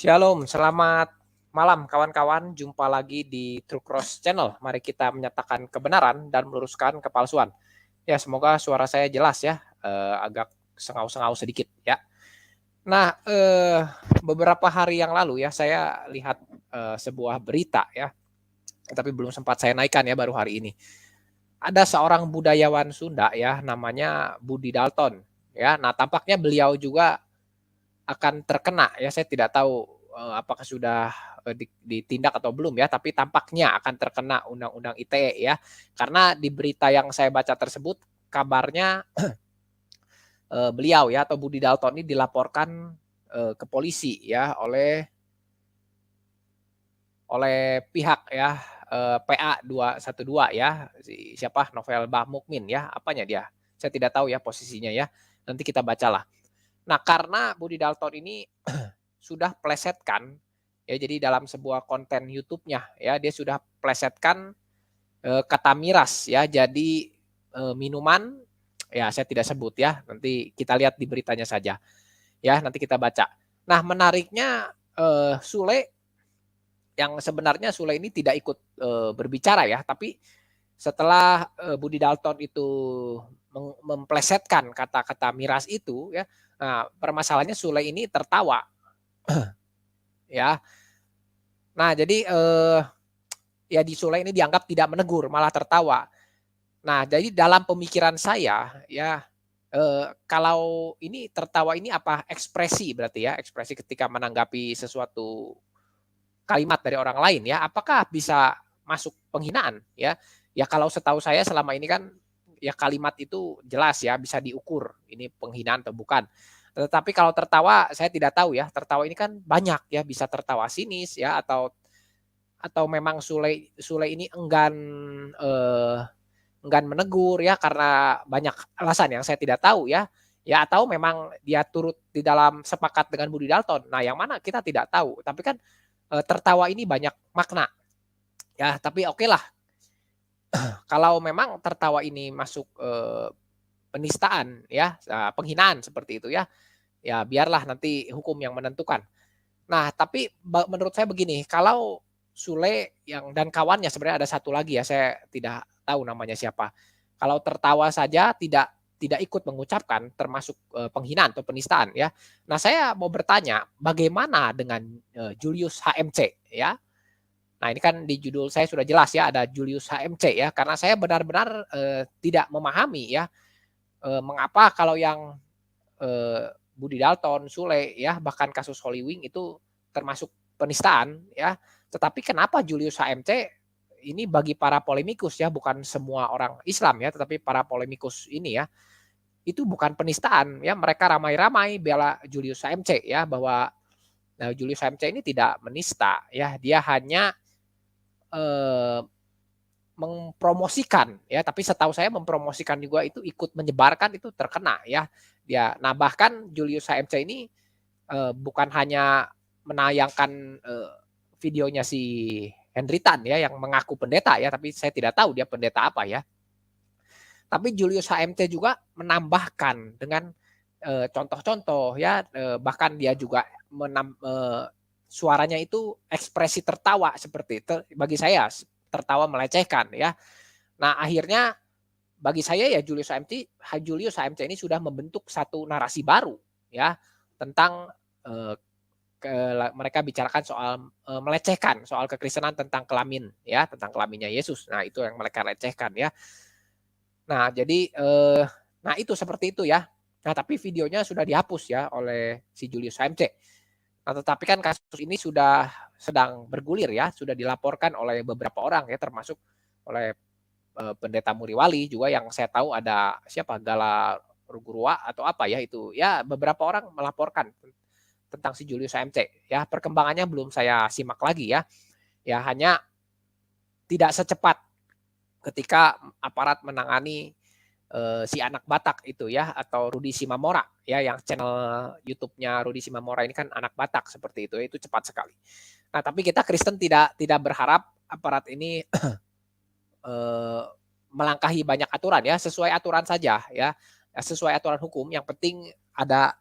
Shalom, selamat malam kawan-kawan. Jumpa lagi di True Cross Channel. Mari kita menyatakan kebenaran dan meluruskan kepalsuan. Ya, semoga suara saya jelas ya, agak sengau-sengau sedikit ya. Nah, beberapa hari yang lalu ya saya lihat sebuah berita ya, tapi belum sempat saya naikkan ya, baru hari ini. Ada seorang budayawan Sunda ya, namanya Budi Dalton ya. Nah, tampaknya beliau juga akan terkena ya, saya tidak tahu, apakah sudah, ditindak atau belum ya, tapi tampaknya akan terkena undang-undang ITE ya. Karena di berita yang saya baca tersebut kabarnya, beliau ya atau Budi Dalton ini dilaporkan, ke polisi ya oleh pihak ya, PA 212 ya, siapa, Novel Mukmin ya, apanya dia, saya tidak tahu ya posisinya ya, nanti kita bacalah. Nah, karena Budi Dalton ini sudah plesetkan, ya jadi dalam sebuah konten YouTube-nya ya, dia sudah plesetkan, kata miras ya, jadi, minuman, ya saya tidak sebut ya, nanti kita lihat di beritanya saja, ya nanti kita baca. Nah menariknya, Sule yang sebenarnya Sule ini tidak ikut, berbicara ya, tapi setelah, Budi Dalton itu memplesetkan kata-kata miras itu ya, nah permasalahannya Sule ini tertawa ya. Nah jadi, ya di Sule ini dianggap tidak menegur, malah tertawa. Nah jadi dalam pemikiran saya ya, kalau ini tertawa ini apa ekspresi berarti ya, ekspresi ketika menanggapi sesuatu kalimat dari orang lain ya, apakah bisa masuk penghinaan ya? Ya kalau setahu saya selama ini kan ya kalimat itu jelas ya bisa diukur ini penghinaan atau bukan. Tetapi kalau tertawa saya tidak tahu ya, tertawa ini kan banyak ya, bisa tertawa sinis ya atau memang Sule ini eee, enggan menegur ya karena banyak alasan yang saya tidak tahu ya. Ya atau memang dia turut di dalam sepakat dengan Budi Dalton. Nah yang mana kita tidak tahu. Tapi kan, tertawa ini banyak makna ya, tapi okelah kalau memang tertawa ini masuk, penistaan ya, penghinaan seperti itu ya, ya biarlah nanti hukum yang menentukan. Nah, tapi menurut saya begini, kalau Sule yang dan kawannya sebenarnya ada satu lagi ya, saya tidak tahu namanya siapa. Kalau tertawa saja tidak ikut mengucapkan termasuk, penghinaan atau penistaan ya. Nah, saya mau bertanya, bagaimana dengan, Julius HMC ya? Nah, ini kan di judul saya sudah jelas ya, ada Julius HMC ya, karena saya benar-benar, tidak memahami ya, mengapa kalau yang Budi Dalton, Sule, ya bahkan kasus Holywing itu termasuk penistaan ya. Tetapi kenapa Julius HMC ini bagi para polemikus ya, bukan semua orang Islam ya, tetapi para polemikus ini ya, itu bukan penistaan ya. Mereka ramai-ramai bela Julius HMC ya, bahwa Julius HMC ini tidak menista ya, dia hanya eh, mempromosikan ya, tapi setahu saya mempromosikan juga itu ikut menyebarkan itu terkena ya. Dia nah bahkan Julius HMC ini bukan hanya menayangkan, videonya si Henry Tan ya yang mengaku pendeta ya, tapi saya tidak tahu dia pendeta apa ya. Tapi Julius HMC juga menambahkan dengan, contoh-contoh ya, bahkan dia juga suaranya itu ekspresi tertawa seperti itu, bagi saya tertawa melecehkan ya. Nah akhirnya bagi saya ya Julius HMC ini sudah membentuk satu narasi baru ya tentang, eee, mereka bicarakan soal, melecehkan soal kekristenan tentang kelamin ya, tentang kelaminnya Yesus. Nah itu yang mereka lecehkan ya. Nah jadi, nah itu seperti itu ya. Nah tapi videonya sudah dihapus ya oleh si Julius HMC. Nah tetapi kan kasus ini sudah sedang bergulir ya, sudah dilaporkan oleh beberapa orang ya termasuk oleh Pendeta Muriwali juga yang saya tahu ada siapa, Gala Rugurua atau apa ya itu, ya beberapa orang melaporkan tentang si Julius HMC, ya perkembangannya belum saya simak lagi ya. Ya hanya tidak secepat ketika aparat menangani, si anak Batak itu ya atau Rudi Simamora ya yang channel YouTube-nya Rudi Simamora ini kan anak Batak seperti itu cepat sekali. Nah tapi kita Kristen tidak berharap aparat ini eee, melangkahi banyak aturan ya, sesuai aturan saja ya, sesuai aturan hukum yang penting ada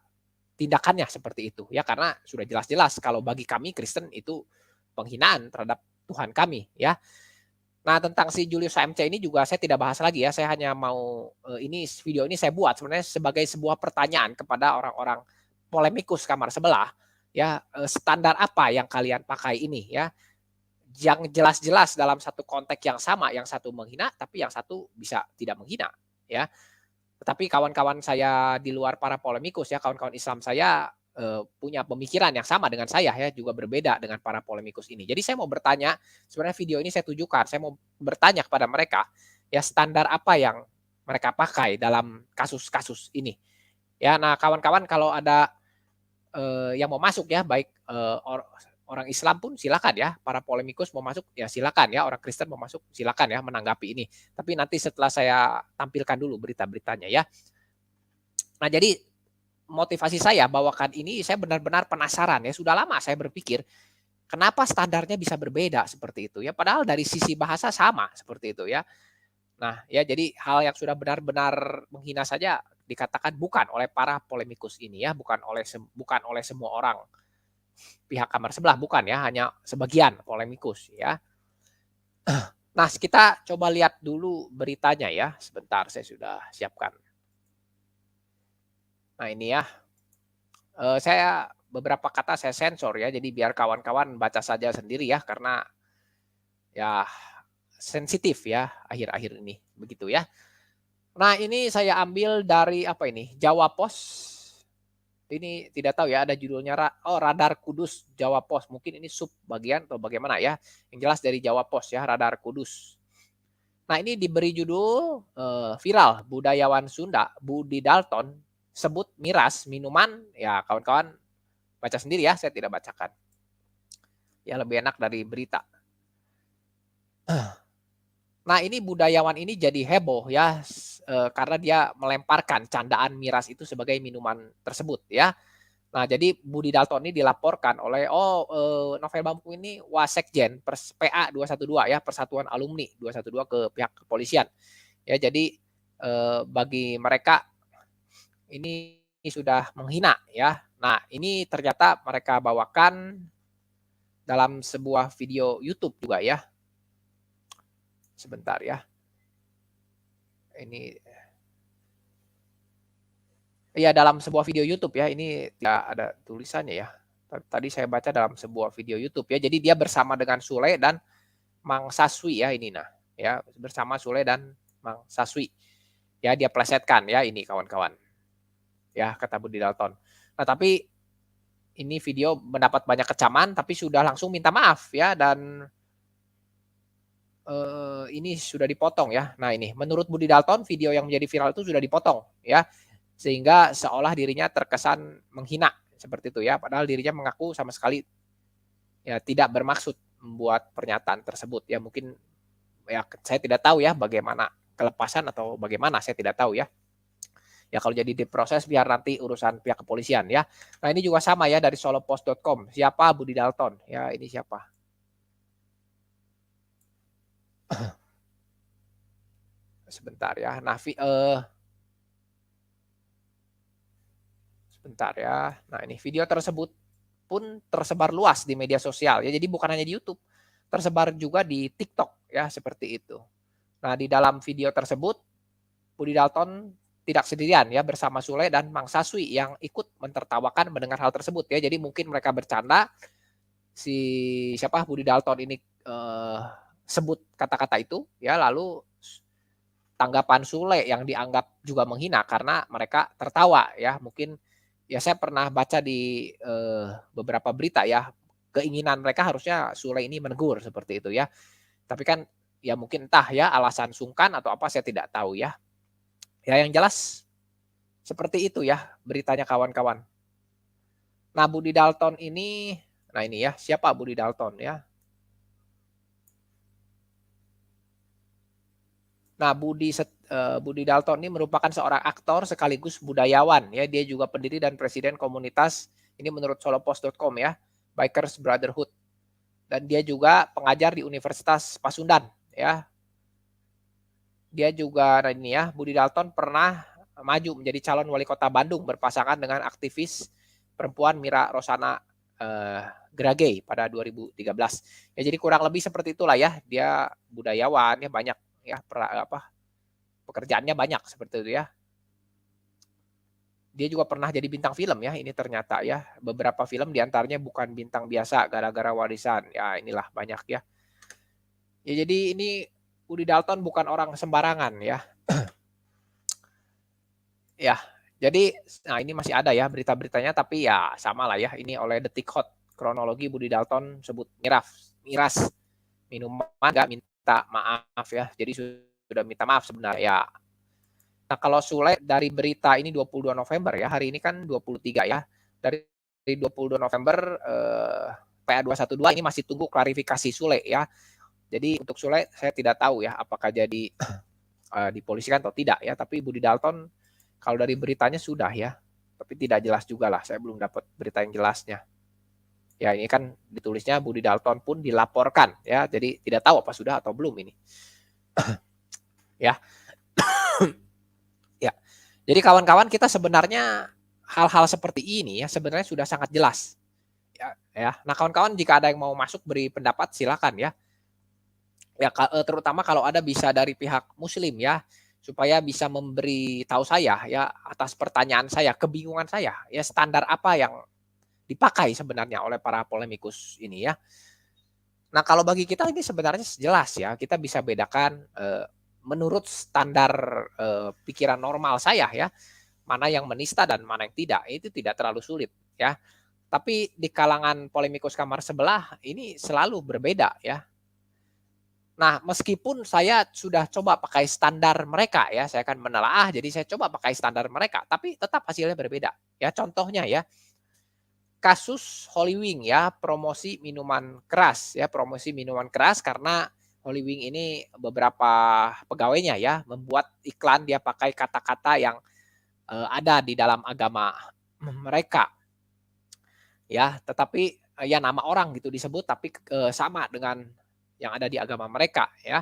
tindakannya seperti itu ya, karena sudah jelas-jelas kalau bagi kami Kristen itu penghinaan terhadap Tuhan kami ya. Nah, tentang si Julius HMC ini juga saya tidak bahas lagi ya, saya hanya mau, ini video ini saya buat sebenarnya sebagai sebuah pertanyaan kepada orang-orang polemikus kamar sebelah, ya, standar apa yang kalian pakai ini ya, yang jelas-jelas dalam satu konteks yang sama, yang satu menghina, tapi yang satu bisa tidak menghina, ya. Tetapi kawan-kawan saya di luar para polemikus ya, kawan-kawan Islam saya, punya pemikiran yang sama dengan saya ya, juga berbeda dengan para polemikus ini. Jadi saya mau bertanya, sebenarnya video ini saya tujukan, saya mau bertanya kepada mereka, ya standar apa yang mereka pakai dalam kasus-kasus ini. Ya, nah kawan-kawan kalau ada, yang mau masuk ya, baik, orang Islam pun silakan ya, para polemikus mau masuk ya silakan ya, orang Kristen mau masuk silakan ya menanggapi ini. Tapi nanti setelah saya tampilkan dulu berita-beritanya ya. Nah jadi motivasi saya bawakan ini saya benar-benar penasaran ya, sudah lama saya berpikir kenapa standarnya bisa berbeda seperti itu ya, padahal dari sisi bahasa sama seperti itu ya. Nah ya jadi hal yang sudah benar-benar menghina saja dikatakan bukan oleh para polemikus ini ya, bukan oleh semua orang pihak kamar sebelah, bukan ya, hanya sebagian polemikus ya. Nah, kita coba lihat dulu beritanya ya. Sebentar, saya sudah siapkan. Nah, ini ya. Saya beberapa kata saya sensor ya, jadi biar kawan-kawan baca saja sendiri ya, karena ya sensitif ya akhir-akhir ini, begitu ya. Nah, ini saya ambil dari apa ini? Jawa Pos. Ini tidak tahu ya, ada judulnya Radar Kudus Jawa Pos. Mungkin ini sub bagian atau bagaimana ya. Yang jelas dari Jawa Pos ya, Radar Kudus. Nah, ini diberi judul viral budayawan Sunda Budi Dalton sebut miras minuman. Ya, kawan-kawan baca sendiri ya, saya tidak bacakan. Ya, lebih enak dari berita. Nah, ini budayawan ini jadi heboh ya, karena dia melemparkan candaan miras itu sebagai minuman tersebut ya. Nah, jadi Budi Dalton ini dilaporkan oleh Novel Bamukmin ini Wasekjen PA 212 ya, Persatuan Alumni 212 ke pihak kepolisian. Ya, jadi bagi mereka ini sudah menghina ya. Nah, ini ternyata mereka bawakan dalam sebuah video YouTube juga ya. Sebentar ya. Ini ya dalam sebuah video YouTube ya, ini tidak ada tulisannya ya. Tadi saya baca dalam sebuah video YouTube ya. Jadi dia bersama dengan Sule dan Mang Saswi ya ini nah. Ya, bersama Sule dan Mang Saswi. Ya, dia plesetkan ya ini kawan-kawan. Ya, kata Budi Dalton. Nah, tapi ini video mendapat banyak kecaman tapi sudah langsung minta maaf ya, dan ini sudah dipotong ya. Nah, ini menurut Budi Dalton video yang menjadi viral itu sudah dipotong ya. Sehingga seolah dirinya terkesan menghina seperti itu ya, padahal dirinya mengaku sama sekali ya tidak bermaksud membuat pernyataan tersebut ya. Mungkin ya saya tidak tahu ya bagaimana kelepasan atau bagaimana, saya tidak tahu ya. Ya kalau jadi diproses biar nanti urusan pihak kepolisian ya. Nah, ini juga sama ya dari solopost.com. Siapa Budi Dalton? Ya, ini siapa? Sebentar ya. Sebentar ya. Nah, ini video tersebut pun tersebar luas di media sosial ya. Jadi bukan hanya di YouTube, tersebar juga di TikTok ya, seperti itu. Nah, di dalam video tersebut Budi Dalton tidak sendirian ya, bersama Sule dan Mang Saswi yang ikut mentertawakan mendengar hal tersebut ya. Jadi mungkin mereka bercanda, si siapa Budi Dalton ini sebut kata-kata itu ya, lalu tanggapan Sule yang dianggap juga menghina karena mereka tertawa ya. Mungkin ya saya pernah baca di beberapa berita ya, keinginan mereka harusnya Sule ini menegur seperti itu ya. Tapi kan ya mungkin entah ya alasan sungkan atau apa, saya tidak tahu ya. Ya yang jelas seperti itu ya beritanya kawan-kawan. Nah, Budi Dalton ini, nah ini ya, siapa Budi Dalton ya? Nah, Budi Dalton ini merupakan seorang aktor sekaligus budayawan ya. Dia juga pendiri dan presiden komunitas ini menurut solopost.com ya, Bikers Brotherhood. Dan dia juga pengajar di Universitas Pasundan ya. Dia juga ini ya, Budi Dalton pernah maju menjadi calon wali kota Bandung berpasangan dengan aktivis perempuan Mira Rosana Grage pada 2013. Ya jadi kurang lebih seperti itulah ya. Dia budayawan ya, banyak ya pekerjaannya banyak seperti itu ya. Dia juga pernah jadi bintang film ya, ini ternyata ya. Beberapa film diantaranya bukan bintang biasa gara-gara warisan. Ya inilah banyak ya. Ya jadi ini Budi Dalton bukan orang sembarangan ya. Ya, jadi nah ini masih ada ya berita-beritanya, tapi ya sama lah ya. Ini oleh Detik Hot, kronologi Budi Dalton sebut miras minuman nggak minta maaf ya. Jadi sudah minta maaf sebenarnya ya. Nah kalau Sule dari berita ini 22 November ya, hari ini kan 23 ya. Dari 22 November PA 212 ini masih tunggu klarifikasi Sule ya. Jadi untuk Sule saya tidak tahu ya apakah jadi dipolisikan atau tidak ya. Tapi Budi Dalton kalau dari beritanya sudah ya. Tapi tidak jelas juga lah. Saya belum dapat berita yang jelasnya. Ya ini kan ditulisnya Budi Dalton pun dilaporkan ya. Jadi tidak tahu apa sudah atau belum ini. Ya. Ya. Jadi kawan-kawan kita sebenarnya hal-hal seperti ini ya sebenarnya sudah sangat jelas. Ya. Nah kawan-kawan jika ada yang mau masuk beri pendapat silakan ya. Ya terutama kalau ada bisa dari pihak Muslim ya, supaya bisa memberi tahu saya ya atas pertanyaan saya, kebingungan saya ya standar apa yang dipakai sebenarnya oleh para polemikus ini ya. Nah kalau bagi kita ini sebenarnya jelas ya, kita bisa bedakan menurut standar pikiran normal saya ya, mana yang menista dan mana yang tidak, itu tidak terlalu sulit ya. Tapi di kalangan polemikus kamar sebelah ini selalu berbeda ya. Nah, meskipun saya sudah coba pakai standar mereka ya, saya akan menelaah, jadi saya coba pakai standar mereka, tapi tetap hasilnya berbeda. Ya, contohnya ya, kasus Holy Wing ya, promosi minuman keras ya, promosi minuman keras karena Holy Wing ini beberapa pegawainya ya membuat iklan dia pakai kata-kata yang ada di dalam agama mereka. Ya, tetapi ya nama orang gitu disebut tapi sama dengan yang ada di agama mereka ya.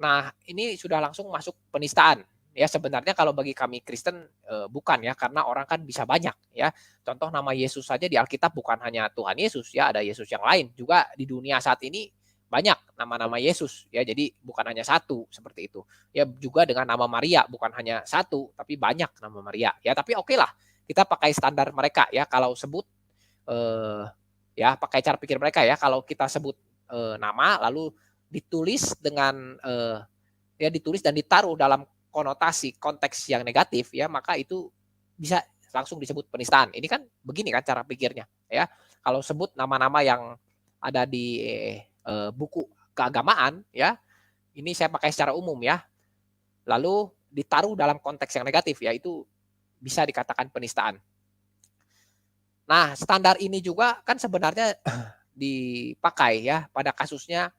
Nah, ini sudah langsung masuk penistaan. Ya sebenarnya kalau bagi kami Kristen bukan ya karena orang kan bisa banyak ya. Contoh nama Yesus saja di Alkitab bukan hanya Tuhan Yesus ya, ada Yesus yang lain. Juga di dunia saat ini banyak nama-nama Yesus ya. Jadi bukan hanya satu seperti itu. Ya juga dengan nama Maria bukan hanya satu tapi banyak nama Maria. Ya tapi oke lah kita pakai standar mereka ya kalau sebut ya pakai cara pikir mereka ya kalau kita sebut nama lalu ditulis dengan ya ditulis dan ditaruh dalam konotasi konteks yang negatif ya maka itu bisa langsung disebut penistaan. Ini kan begini kan cara pikirnya ya. Kalau sebut nama-nama yang ada di buku keagamaan ya, ini saya pakai secara umum ya. Lalu ditaruh dalam konteks yang negatif ya itu bisa dikatakan penistaan. Nah, standar ini juga kan sebenarnya dipakai ya pada kasusnya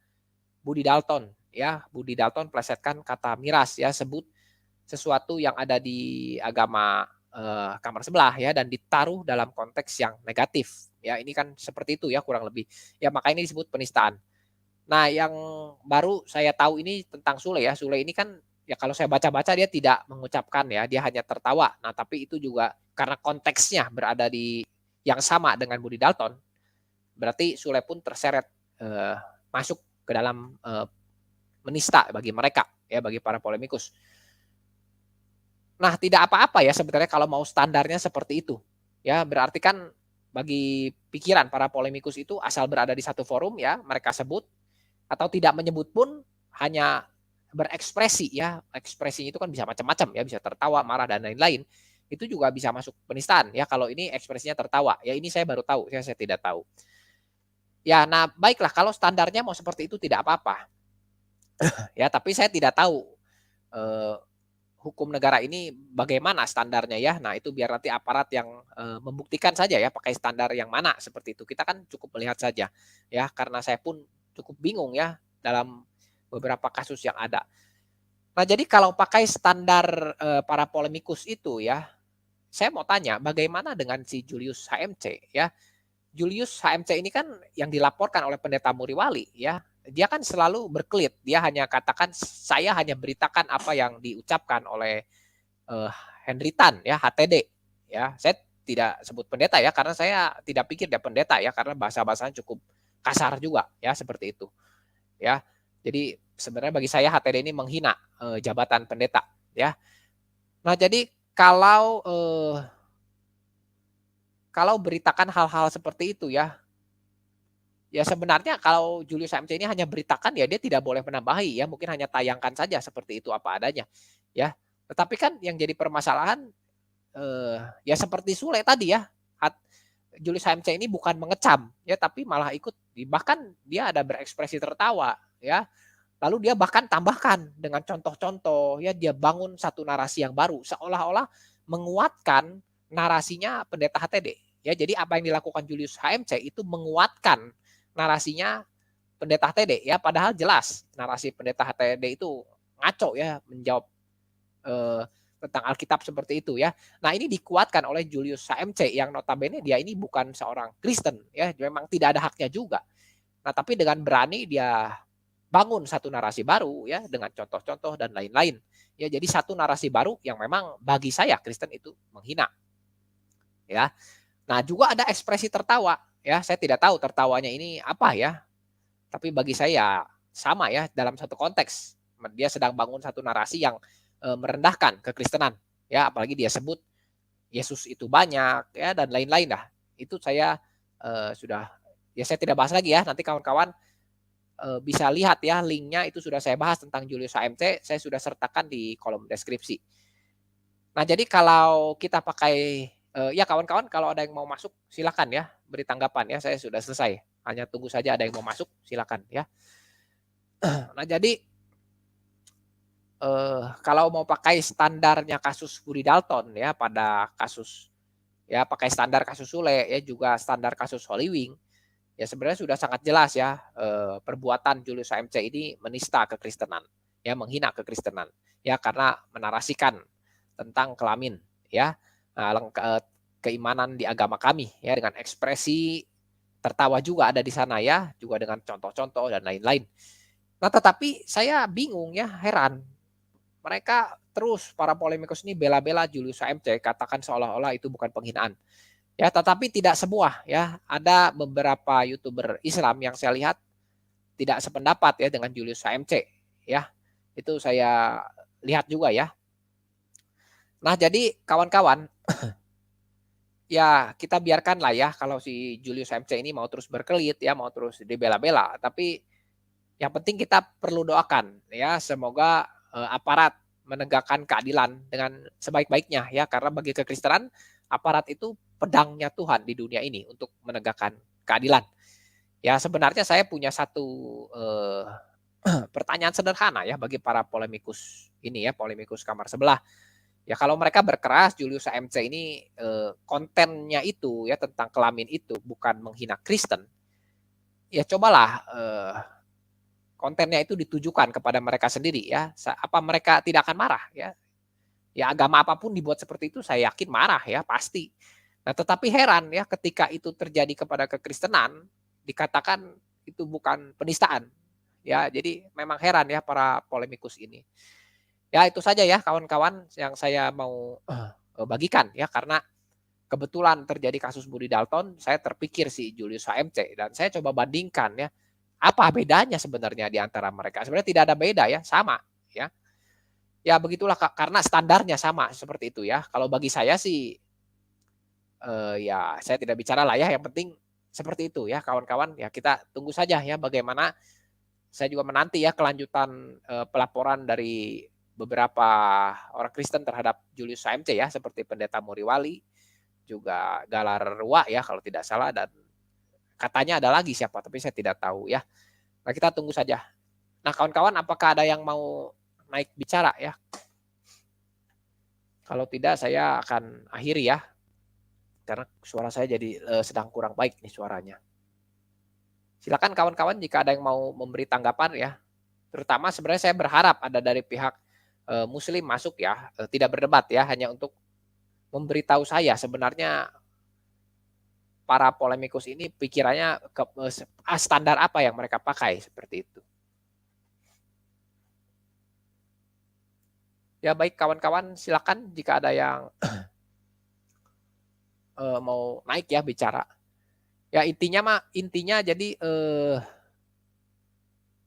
Budi Dalton ya. Budi Dalton plesetkan kata miras ya, sebut sesuatu yang ada di agama kamar sebelah ya dan ditaruh dalam konteks yang negatif. Ya, ini kan seperti itu ya kurang lebih. Ya, maka ini disebut penistaan. Nah, yang baru saya tahu ini tentang Sule ya. Sule ini kan ya kalau saya baca-baca dia tidak mengucapkan ya, dia hanya tertawa. Nah, tapi itu juga karena konteksnya berada di yang sama dengan Budi Dalton, berarti Sule pun terseret masuk ke dalam menista bagi mereka ya, bagi para polemikus. Nah, tidak apa-apa ya sebenarnya kalau mau standarnya seperti itu. Ya, berarti kan bagi pikiran para polemikus itu asal berada di satu forum ya, mereka sebut atau tidak menyebut pun hanya berekspresi ya. Ekspresinya itu kan bisa macam-macam ya, bisa tertawa, marah dan lain-lain. Itu juga bisa masuk penistaan ya kalau ini ekspresinya tertawa. Ya ini saya baru tahu, saya tidak tahu. Ya, nah baiklah kalau standarnya mau seperti itu tidak apa-apa. Ya, tapi saya tidak tahu hukum negara ini bagaimana standarnya ya. Nah, itu biar nanti aparat yang membuktikan saja ya pakai standar yang mana seperti itu. Kita kan cukup melihat saja ya karena saya pun cukup bingung ya dalam beberapa kasus yang ada. Nah, jadi kalau pakai standar para polemikus itu ya, saya mau tanya bagaimana dengan si Julius HMC ya. Julius HMC ini kan yang dilaporkan oleh Pendeta Muriwali ya. Dia kan selalu berkelit. Dia hanya katakan saya hanya beritakan apa yang diucapkan oleh Henry Tan ya HTD ya. Saya tidak sebut pendeta ya, karena saya tidak pikir dia pendeta ya, karena bahasa-bahasanya cukup kasar juga ya, seperti itu ya. Jadi sebenarnya bagi saya HTD ini menghina jabatan pendeta ya. Nah jadi kalau beritakan hal-hal seperti itu ya, ya sebenarnya kalau Julius HMC ini hanya beritakan ya dia tidak boleh menambahi ya, mungkin hanya tayangkan saja seperti itu apa adanya ya. Tetapi kan yang jadi permasalahan ya seperti Sule tadi ya, Julius HMC ini bukan mengecam ya, tapi malah ikut, bahkan dia ada berekspresi tertawa ya. Lalu dia bahkan tambahkan dengan contoh-contoh ya, dia bangun satu narasi yang baru seolah-olah menguatkan narasinya pendeta HTD. Ya, jadi apa yang dilakukan Julius HMC itu menguatkan narasinya pendeta HTD ya, padahal jelas narasi pendeta HTD itu ngaco ya, menjawab eh, tentang Alkitab seperti itu ya. Nah, ini dikuatkan oleh Julius HMC yang notabene dia ini bukan seorang Kristen ya, memang tidak ada haknya juga. Nah, tapi dengan berani dia bangun satu narasi baru ya dengan contoh-contoh dan lain-lain. Ya, jadi satu narasi baru yang memang bagi saya Kristen itu menghina. Ya. Nah, juga ada ekspresi tertawa ya. Saya tidak tahu tertawanya ini apa ya. Tapi bagi saya sama ya dalam satu konteks. Dia sedang bangun satu narasi yang merendahkan kekristenan ya, apalagi dia sebut Yesus itu banyak ya dan lain-lain dah. Itu saya sudah ya saya tidak bahas lagi ya. Nanti kawan-kawan bisa lihat ya linknya itu sudah saya bahas tentang Julius HMC, saya sudah sertakan di kolom deskripsi. Nah jadi kalau kita pakai ya kawan-kawan kalau ada yang mau masuk silakan ya beri tanggapan ya, saya sudah selesai. Hanya tunggu saja ada yang mau masuk silakan ya. Nah jadi kalau mau pakai standarnya kasus Budi Dalton ya pada kasus ya pakai standar kasus Sule ya juga standar kasus Holywing. Ya sebenarnya sudah sangat jelas ya perbuatan Julius HMC ini menista kekristenan, ya menghina kekristenan, ya karena menarasikan tentang kelamin, ya keimanan di agama kami, ya dengan ekspresi tertawa juga ada di sana ya, juga dengan contoh-contoh dan lain-lain. Nah tetapi saya bingung ya, heran, mereka terus para polemikus ini bela-bela Julius HMC, katakan seolah-olah itu bukan penghinaan. Ya, tetapi tidak semua ya. Ada beberapa YouTuber Islam yang saya lihat tidak sependapat ya dengan Julius HMC ya. Itu saya lihat juga ya. Nah, jadi kawan-kawan, ya kita biarkanlah ya kalau si Julius HMC ini mau terus berkelit ya, mau terus dibela-bela, tapi yang penting kita perlu doakan ya semoga aparat menegakkan keadilan dengan sebaik-baiknya ya, karena bagi kekristenan aparat itu pedangnya Tuhan di dunia ini untuk menegakkan keadilan. Ya sebenarnya saya punya satu pertanyaan sederhana ya bagi para polemikus ini ya, polemikus kamar sebelah. Ya kalau mereka berkeras Julius HMC ini kontennya itu ya tentang kelamin itu bukan menghina Kristen, ya cobalah kontennya itu ditujukan kepada mereka sendiri ya. Apa mereka tidak akan marah ya? Ya agama apapun dibuat seperti itu saya yakin marah ya pasti. Nah tetapi heran ya ketika itu terjadi kepada kekristenan dikatakan itu bukan penistaan. Ya jadi memang heran ya para polemikus ini. Ya itu saja ya kawan-kawan yang saya mau bagikan ya, karena kebetulan terjadi kasus Budi Dalton, saya terpikir si Julius HMC dan saya coba bandingkan ya, apa bedanya sebenarnya di antara mereka? Sebenarnya tidak ada beda ya, sama ya. Ya begitulah karena standarnya sama seperti itu ya. Kalau bagi saya sih ya saya tidak bicara lah ya, yang penting seperti itu ya kawan-kawan. Ya kita tunggu saja ya bagaimana, saya juga menanti ya kelanjutan pelaporan dari beberapa orang Kristen terhadap Julius HMC ya, seperti Pendeta Muriwali, juga Galar Rua ya kalau tidak salah, dan katanya ada lagi siapa tapi saya tidak tahu ya. Nah kita tunggu saja. Nah kawan-kawan apakah ada yang mau naik bicara ya? Kalau tidak saya akan akhiri ya. Karena suara saya jadi sedang kurang baik nih suaranya. Silakan kawan-kawan jika ada yang mau memberi tanggapan ya. Terutama sebenarnya saya berharap ada dari pihak muslim masuk ya, tidak berdebat ya, hanya untuk memberitahu saya sebenarnya para polemikus ini pikirannya standar apa yang mereka pakai seperti itu. Ya baik kawan-kawan silakan jika ada yang mau naik ya bicara. Ya intinya jadi,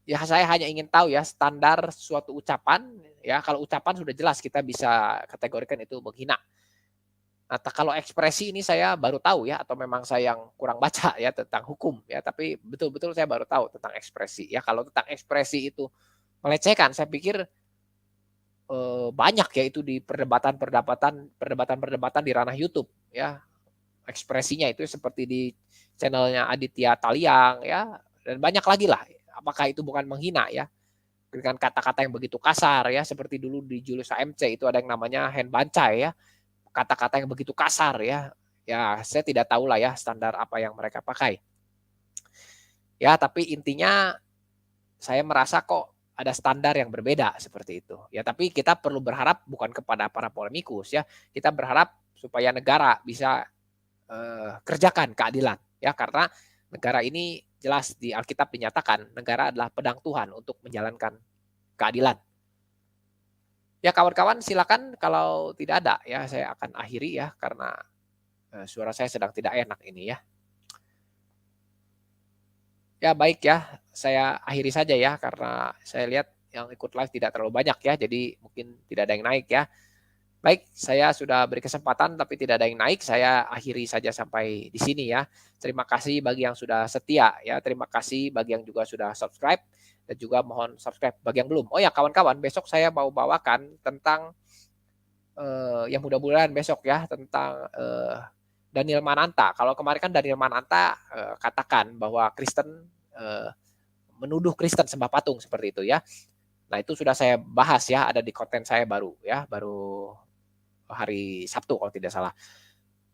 ya saya hanya ingin tahu ya standar suatu ucapan, ya kalau ucapan sudah jelas kita bisa kategorikan itu menghina. Nah, kalau ekspresi ini saya baru tahu ya, atau memang saya yang kurang baca ya tentang hukum ya, tapi betul-betul saya baru tahu tentang ekspresi ya. Kalau tentang ekspresi itu melecehkan, saya pikir banyak ya itu di perdebatan-perdebatan di ranah YouTube ya. Ekspresinya itu seperti di channelnya Aditya Taliang ya, dan banyak lagi lah. Apakah itu bukan menghina ya? Dengan kata-kata yang begitu kasar ya, seperti dulu di Julius AMC itu ada yang namanya Hen Bancai ya, kata-kata yang begitu kasar ya. Ya, saya tidak tahu lah ya standar apa yang mereka pakai. Ya, tapi intinya saya merasa kok ada standar yang berbeda seperti itu. Ya, tapi kita perlu berharap bukan kepada para polemikus ya. Kita berharap supaya negara bisa kerjakan keadilan ya, karena negara ini jelas di Alkitab dinyatakan negara adalah pedang Tuhan untuk menjalankan keadilan. Ya kawan-kawan silakan kalau tidak ada ya saya akan akhiri ya karena suara saya sedang tidak enak ini ya. Ya baik ya, saya akhiri saja ya karena saya lihat yang ikut live tidak terlalu banyak ya, jadi mungkin tidak ada yang naik ya. Baik, saya sudah beri kesempatan tapi tidak ada yang naik, saya akhiri saja sampai di sini ya. Terima kasih bagi yang sudah setia ya, terima kasih bagi yang juga sudah subscribe dan juga mohon subscribe bagi yang belum. Oh ya kawan-kawan, besok saya mau bawakan tentang yang mudah-mudahan besok ya tentang Daniel Mananta. Kalau kemarin kan Daniel Mananta katakan bahwa Kristen menuduh Kristen sembah patung seperti itu ya. Nah itu sudah saya bahas ya, ada di konten saya baru ya, baru hari Sabtu kalau tidak salah.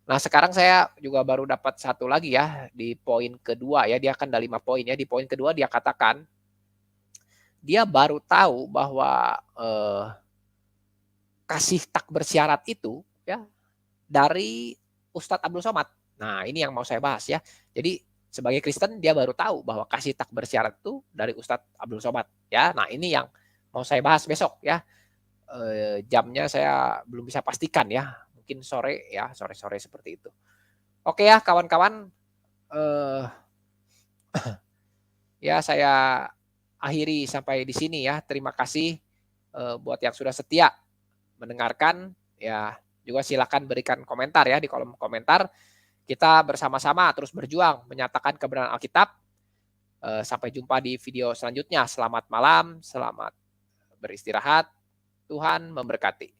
Nah sekarang saya juga baru dapat satu lagi ya di poin kedua ya, dia kan ada 5 poin ya. Di poin kedua dia katakan dia baru tahu bahwa kasih tak bersyarat itu ya dari Ustadz Abdul Somad. Nah ini yang mau saya bahas ya. Jadi sebagai Kristen dia baru tahu bahwa kasih tak bersyarat itu dari Ustadz Abdul Somad ya. Nah ini yang mau saya bahas besok ya. Jamnya saya belum bisa pastikan ya, mungkin sore ya, sore-sore seperti itu. Oke ya kawan-kawan, ya saya akhiri sampai di sini ya. Terima kasih buat yang sudah setia mendengarkan ya. Juga silakan berikan komentar ya di kolom komentar. Kita bersama-sama terus berjuang menyatakan kebenaran Alkitab. Sampai jumpa di video selanjutnya. Selamat malam, selamat beristirahat. Tuhan memberkati.